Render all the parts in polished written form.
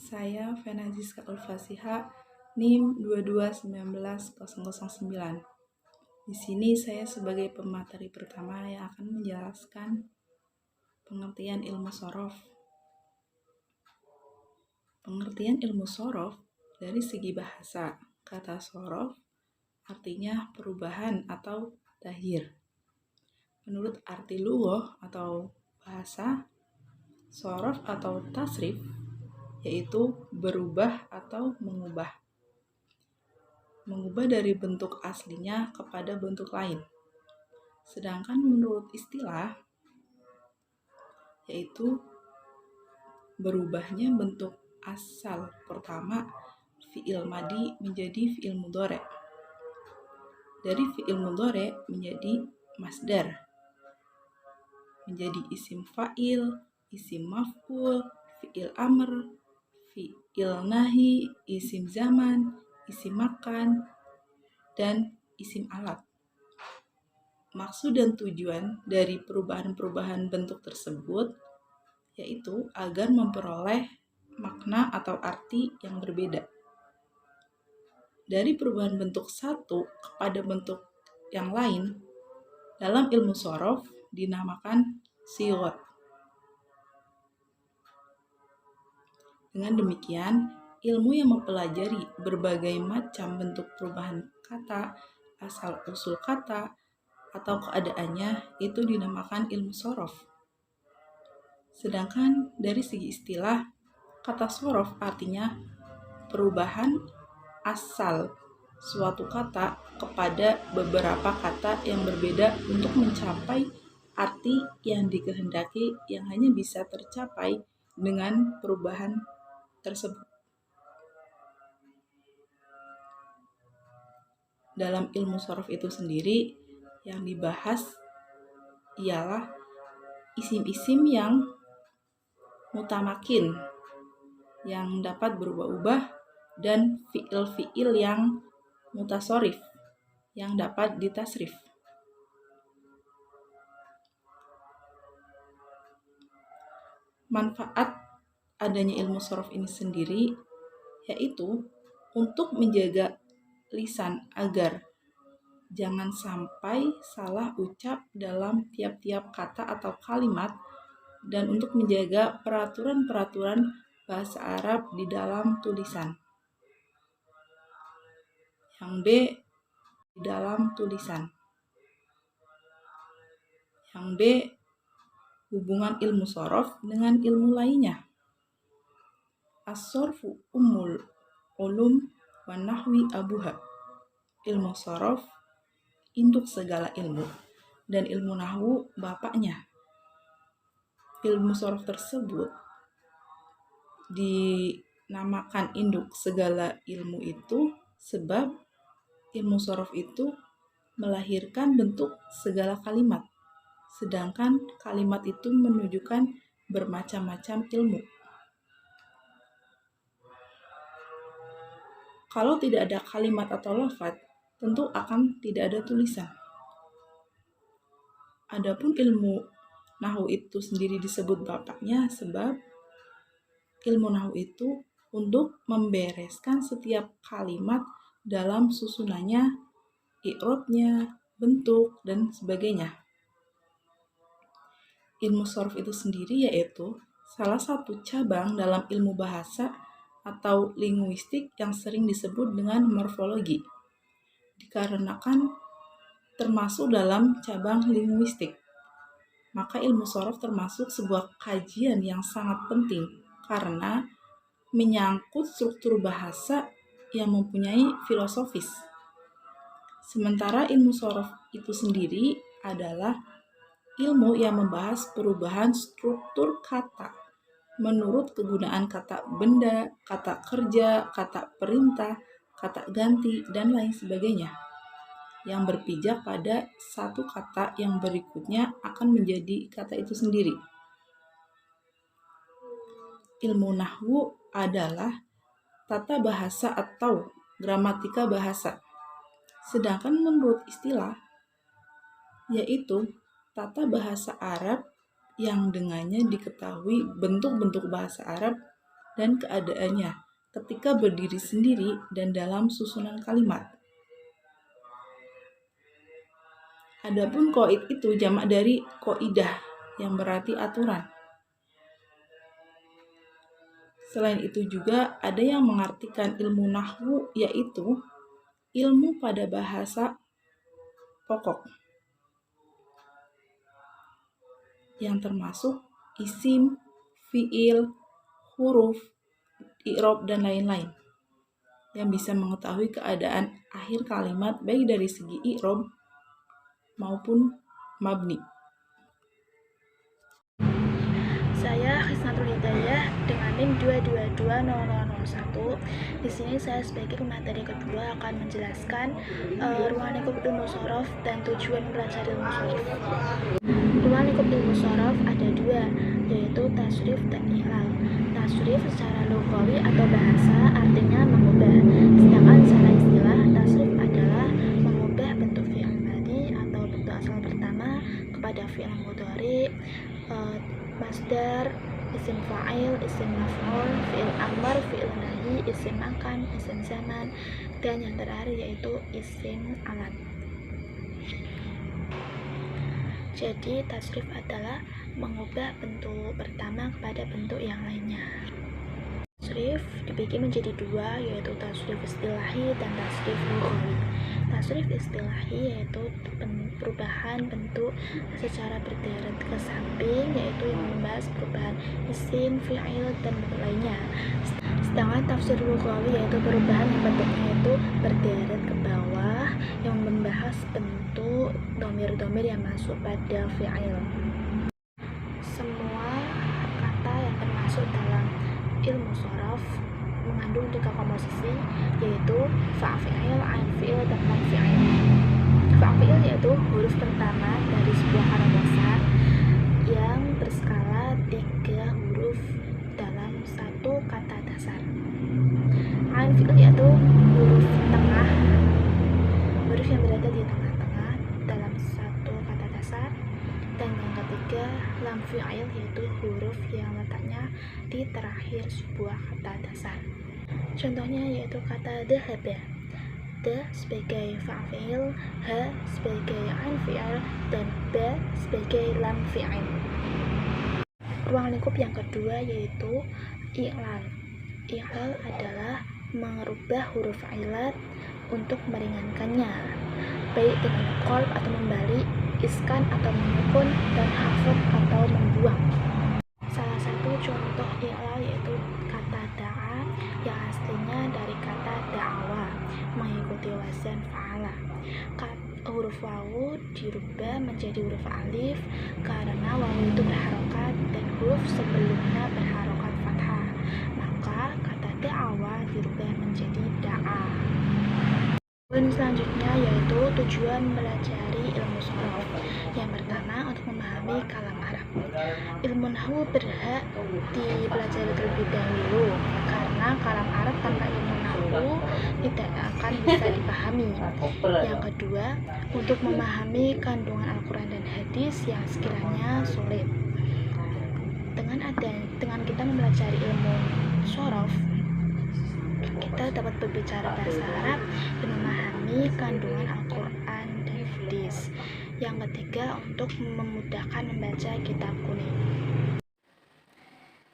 Saya Fena Ziska Ulfasiha, NIM 2219009. Di sini saya sebagai pemateri pertama yang akan menjelaskan pengertian ilmu shorof. Pengertian ilmu shorof dari segi bahasa. Kata shorof artinya perubahan atau tahir. Menurut arti lughah atau bahasa, shorof atau tasrif yaitu berubah atau mengubah. Mengubah dari bentuk aslinya kepada bentuk lain. Sedangkan menurut istilah, yaitu berubahnya bentuk asal pertama fi'il madi menjadi fi'il mudhari'. Dari fi'il mudhari' menjadi masdar, menjadi isim fa'il, isim maf'ul, fi'il amr, fi'il nahi, isim zaman, isim makan, dan isim alat. Maksud dan tujuan dari perubahan-perubahan bentuk tersebut yaitu agar memperoleh makna atau arti yang berbeda. Dari perubahan bentuk satu kepada bentuk yang lain, dalam ilmu shorof dinamakan sighah. Dengan demikian, ilmu yang mempelajari berbagai macam bentuk perubahan kata, asal-usul kata, atau keadaannya itu dinamakan ilmu shorof. Sedangkan dari segi istilah, kata shorof artinya perubahan asal suatu kata kepada beberapa kata yang berbeda untuk mencapai arti yang dikehendaki yang hanya bisa tercapai dengan perubahan tersebut. Dalam ilmu shorof itu sendiri yang dibahas ialah isim-isim yang mutamakin yang dapat berubah-ubah dan fi'il-fi'il yang mutasharif yang dapat ditasrif. Manfaat adanya ilmu shorof ini sendiri yaitu untuk menjaga lisan agar jangan sampai salah ucap dalam tiap-tiap kata atau kalimat, dan untuk menjaga peraturan-peraturan bahasa Arab di dalam tulisan. Yang B, di dalam tulisan. Yang B, hubungan ilmu shorof dengan ilmu lainnya. As-shorfu ummul ulum wa nahwi abuha. Ilmu shorof induk segala ilmu dan ilmu nahwu bapaknya. Ilmu shorof tersebut dinamakan induk segala ilmu itu sebab ilmu shorof itu melahirkan bentuk segala kalimat, sedangkan kalimat itu menunjukkan bermacam-macam ilmu. Kalau tidak ada kalimat atau lafaz, tentu akan tidak ada tulisan. Adapun ilmu nahwu itu sendiri disebut bapaknya sebab ilmu nahwu itu untuk membereskan setiap kalimat dalam susunannya, i'rabnya, bentuk, dan sebagainya. Ilmu shorof itu sendiri yaitu salah satu cabang dalam ilmu bahasa atau linguistik yang sering disebut dengan morfologi, dikarenakan termasuk dalam cabang linguistik. Maka ilmu shorof termasuk sebuah kajian yang sangat penting karena menyangkut struktur bahasa yang mempunyai filosofis. Sementara ilmu shorof itu sendiri adalah ilmu yang membahas perubahan struktur kata menurut kegunaan kata benda, kata kerja, kata perintah, kata ganti, dan lain sebagainya, yang berpijak pada satu kata yang berikutnya akan menjadi kata itu sendiri. Ilmu nahwu adalah tata bahasa atau gramatika bahasa. Sedangkan menurut istilah, yaitu tata bahasa Arab yang dengannya diketahui bentuk-bentuk bahasa Arab dan keadaannya ketika berdiri sendiri dan dalam susunan kalimat. Adapun qaid itu jamak dari qaidah yang berarti aturan. Selain itu juga ada yang mengartikan ilmu nahwu yaitu ilmu pada bahasa pokok yang termasuk isim, fiil, huruf, i'rab, dan lain-lain, yang bisa mengetahui keadaan akhir kalimat baik dari segi i'rab maupun mabni. Saya Hisnatul Hidayah dengan NIM 2220001. Di sini saya sebagai pemateri kedua akan menjelaskan ruang lingkup ilmu shorof dan tujuan belajar ilmu shorof. Ruang lingkup ilmu shorof ada dua, yaitu tasrif dan i'lal. Tasrif secara lughawi atau bahasa artinya mengubah, sedangkan secara istilah tasrif adalah mengubah bentuk fi'il madhi atau bentuk asal pertama kepada fi'il mudhari, masdar, isim fa'il, isim maf'ul, fi'il amr, fi'il nahi, isim makan, isim zaman, dan yang terakhir yaitu isim alat. Jadi tasrif adalah mengubah bentuk pertama kepada bentuk yang lainnya. Tasrif dibagi menjadi dua, yaitu tasrif istilahi dan tasrif lughawi. Tasrif istilahi yaitu perubahan bentuk secara berderet ke samping, yaitu yang membahas perubahan isim, fi'il, dan bentuk lainnya. Sedangkan tafsir lughawi yaitu perubahan yang bentuknya itu berderet ke bawah, yang membahas bentuk dhamir-dhamir yang masuk pada fi'il. Semua kata yang termasuk dalam ilmu shorof mengandung 3 komposisi, yaitu fa'-fi'il, ain-fi'il, dan lam-fi'il. Fa'-fi'il yaitu huruf pertama dari sebuah kata dasar yang berskala 3 huruf dalam satu kata dasar. Ain-fi'il yaitu huruf tengah, huruf yang berada di tengah-tengah dalam satu kata dasar. Dan yang ketiga, lam fi'il yaitu huruf yang letaknya di terakhir sebuah kata dasar. Contohnya yaitu kata dhahaba. Da sebagai fa'il, ha sebagai ain fi'il, dan ba sebagai lam fi'il. Ruang lingkup yang kedua yaitu i'lal. I'lal adalah merubah huruf ilat untuk meringankannya, baik dengan qalb atau membalik, iskan atau menyukun, dan hafad atau membuang. Salah satu contoh i'lal yaitu kata da'a yang aslinya dari kata da'awa, mengikuti wazan fa'ala. Huruf wawu dirubah menjadi huruf alif karena wawu itu berharokat dan huruf sebelumnya berharokat fathah, maka kata da'awa dirubah menjadi da'a. Poin selanjutnya yaitu tujuan mempelajari ilmu shorof. Yang pertama, untuk memahami kalam Arab. Ilmu nahwu berhak dipelajari terlebih dahulu karena kalam Arab tanpa ilmu nahwu tidak akan bisa dipahami. Yang kedua, untuk memahami kandungan Al-Quran dan hadis yang sekiranya sulit. Dengan kita mempelajari ilmu shorof, kita dapat berbicara bahasa Arab dan memahami kandungan Al-Quran dan hadis. Yang ketiga, untuk memudahkan membaca kitab kuning.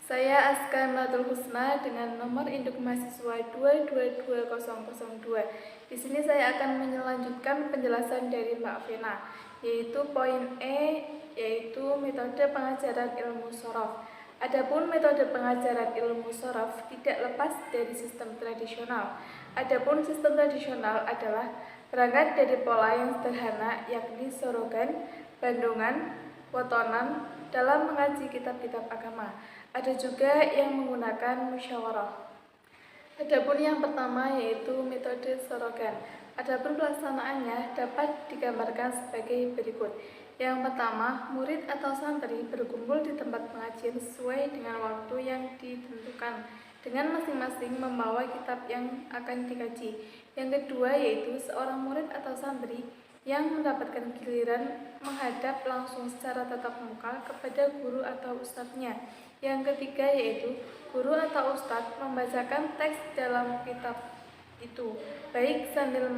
Saya Aska Melatul Husna dengan nomor induk mahasiswa 222002. Di sini saya akan melanjutkan penjelasan dari Mbak Vena, yaitu poin E, yaitu metode pengajaran ilmu shorof. Adapun metode pengajaran ilmu shorof tidak lepas dari sistem tradisional. Adapun sistem tradisional adalah berangkat dari pola yang sederhana, yakni sorogan, bandungan, wotonan dalam mengaji kitab-kitab agama. Ada juga yang menggunakan musyawarah. Adapun yang pertama yaitu metode sorogan. Adapun pelaksanaannya dapat digambarkan sebagai berikut. Yang pertama, murid atau santri berkumpul di tempat pengajian sesuai dengan waktu yang ditentukan, dengan masing-masing membawa kitab yang akan dikaji. Yang kedua yaitu seorang murid atau santri yang mendapatkan giliran menghadap langsung secara tatap muka kepada guru atau ustadznya. Yang ketiga yaitu guru atau ustadz membacakan teks dalam kitab itu, baik sambil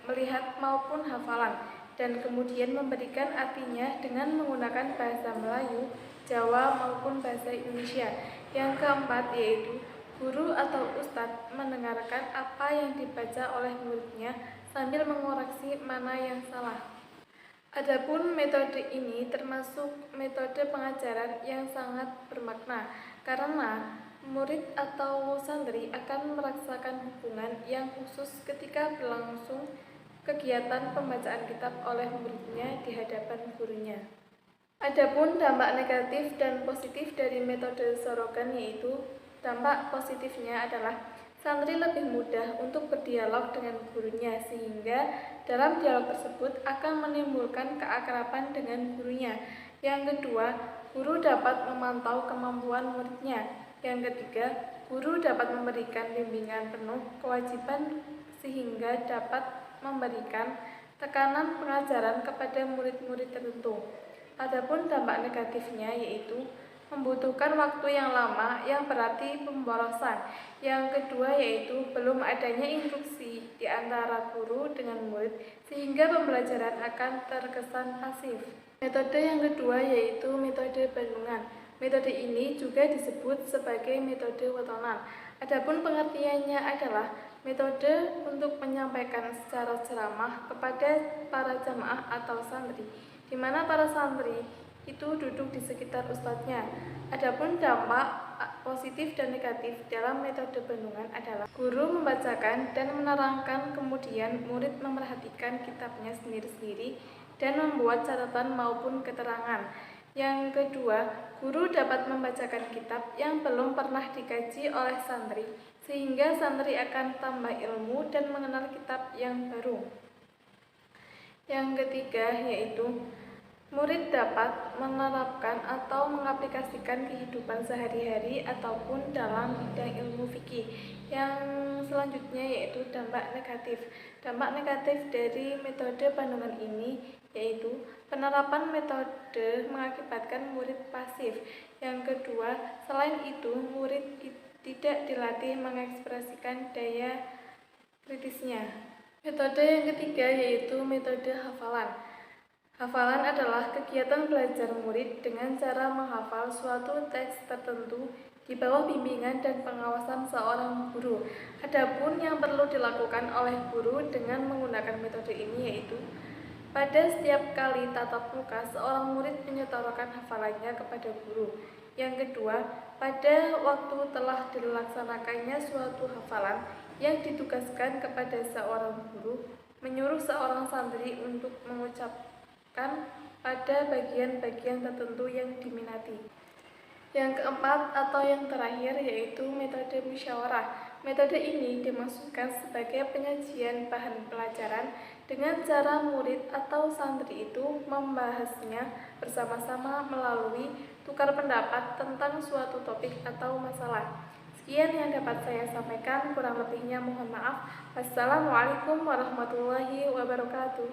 melihat maupun hafalan, dan kemudian memberikan artinya dengan menggunakan bahasa Melayu, Jawa maupun bahasa Indonesia. Yang keempat yaitu guru atau ustadz mendengarkan apa yang dibaca oleh muridnya sambil mengoreksi mana yang salah. Adapun metode ini termasuk metode pengajaran yang sangat bermakna karena murid atau santri akan merasakan hubungan yang khusus ketika berlangsung kegiatan pembacaan kitab oleh muridnya di hadapan gurunya. Adapun dampak negatif dan positif dari metode sorogan yaitu dampak positifnya adalah santri lebih mudah untuk berdialog dengan gurunya sehingga dalam dialog tersebut akan menimbulkan keakraban dengan gurunya. Yang kedua, guru dapat memantau kemampuan muridnya. Yang ketiga, guru dapat memberikan bimbingan penuh kewajiban sehingga dapat memberikan tekanan pengajaran kepada murid-murid tertentu. Adapun dampak negatifnya yaitu membutuhkan waktu yang lama yang berarti pemborosan. Yang kedua yaitu belum adanya instruksi di antara guru dengan murid sehingga pembelajaran akan terkesan pasif. Metode yang kedua yaitu metode bandungan. Metode ini juga disebut sebagai metode wetonan. Adapun pengertiannya adalah metode untuk menyampaikan secara ceramah kepada para jamaah atau santri, di mana para santri itu duduk di sekitar ustadznya. Adapun dampak positif dan negatif dalam metode bandungan adalah guru membacakan dan menerangkan, kemudian murid memperhatikan kitabnya sendiri-sendiri dan membuat catatan maupun keterangan. Yang kedua, guru dapat membacakan kitab yang belum pernah dikaji oleh santri, sehingga santri akan tambah ilmu dan mengenal kitab yang baru. Yang ketiga yaitu murid dapat menerapkan atau mengaplikasikan kehidupan sehari-hari ataupun dalam bidang ilmu fikih. Yang selanjutnya yaitu dampak negatif. Dampak negatif dari metode bandungan ini yaitu penerapan metode mengakibatkan murid pasif. Yang kedua, selain itu murid tidak dilatih mengekspresikan daya kritisnya. Metode yang ketiga yaitu metode hafalan. Hafalan adalah kegiatan belajar murid dengan cara menghafal suatu teks tertentu di bawah bimbingan dan pengawasan seorang guru. Adapun yang perlu dilakukan oleh guru dengan menggunakan metode ini yaitu pada setiap kali tatap muka seorang murid menyetorkan hafalannya kepada guru. Yang kedua, pada waktu telah dilaksanakannya suatu hafalan yang ditugaskan kepada seorang guru, menyuruh seorang santri untuk mengucapkan pada bagian-bagian tertentu yang diminati. Yang keempat atau yang terakhir yaitu metode musyawarah. Metode ini dimaksudkan sebagai penyajian bahan pelajaran dengan cara murid atau santri itu membahasnya bersama-sama melalui tukar pendapat tentang suatu topik atau masalah. Sekian yang dapat saya sampaikan, kurang lebihnya mohon maaf. Wassalamualaikum warahmatullahi wabarakatuh.